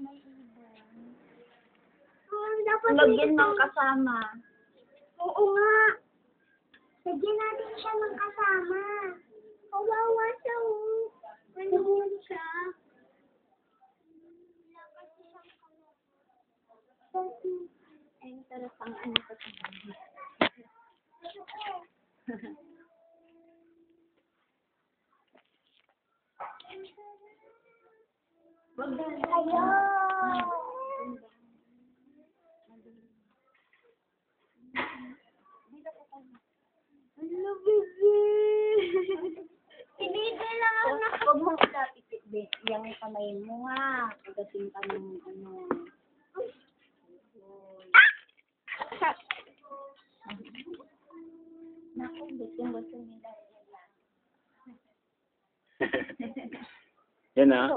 may ibon. Dapat Lagyan ng kasama. Oo nga. Lagyan natin siya ng kasama. Kawawa siya, oh. Nandun siya. Ay, tarapang ano pa ito. Wag na. Ayaw. Hello, baby. Hindi lang ako Huwag mo ilapit yung kamay mo nga. Pagdating ka ng ano. Naku, gusto nila. Yan ah.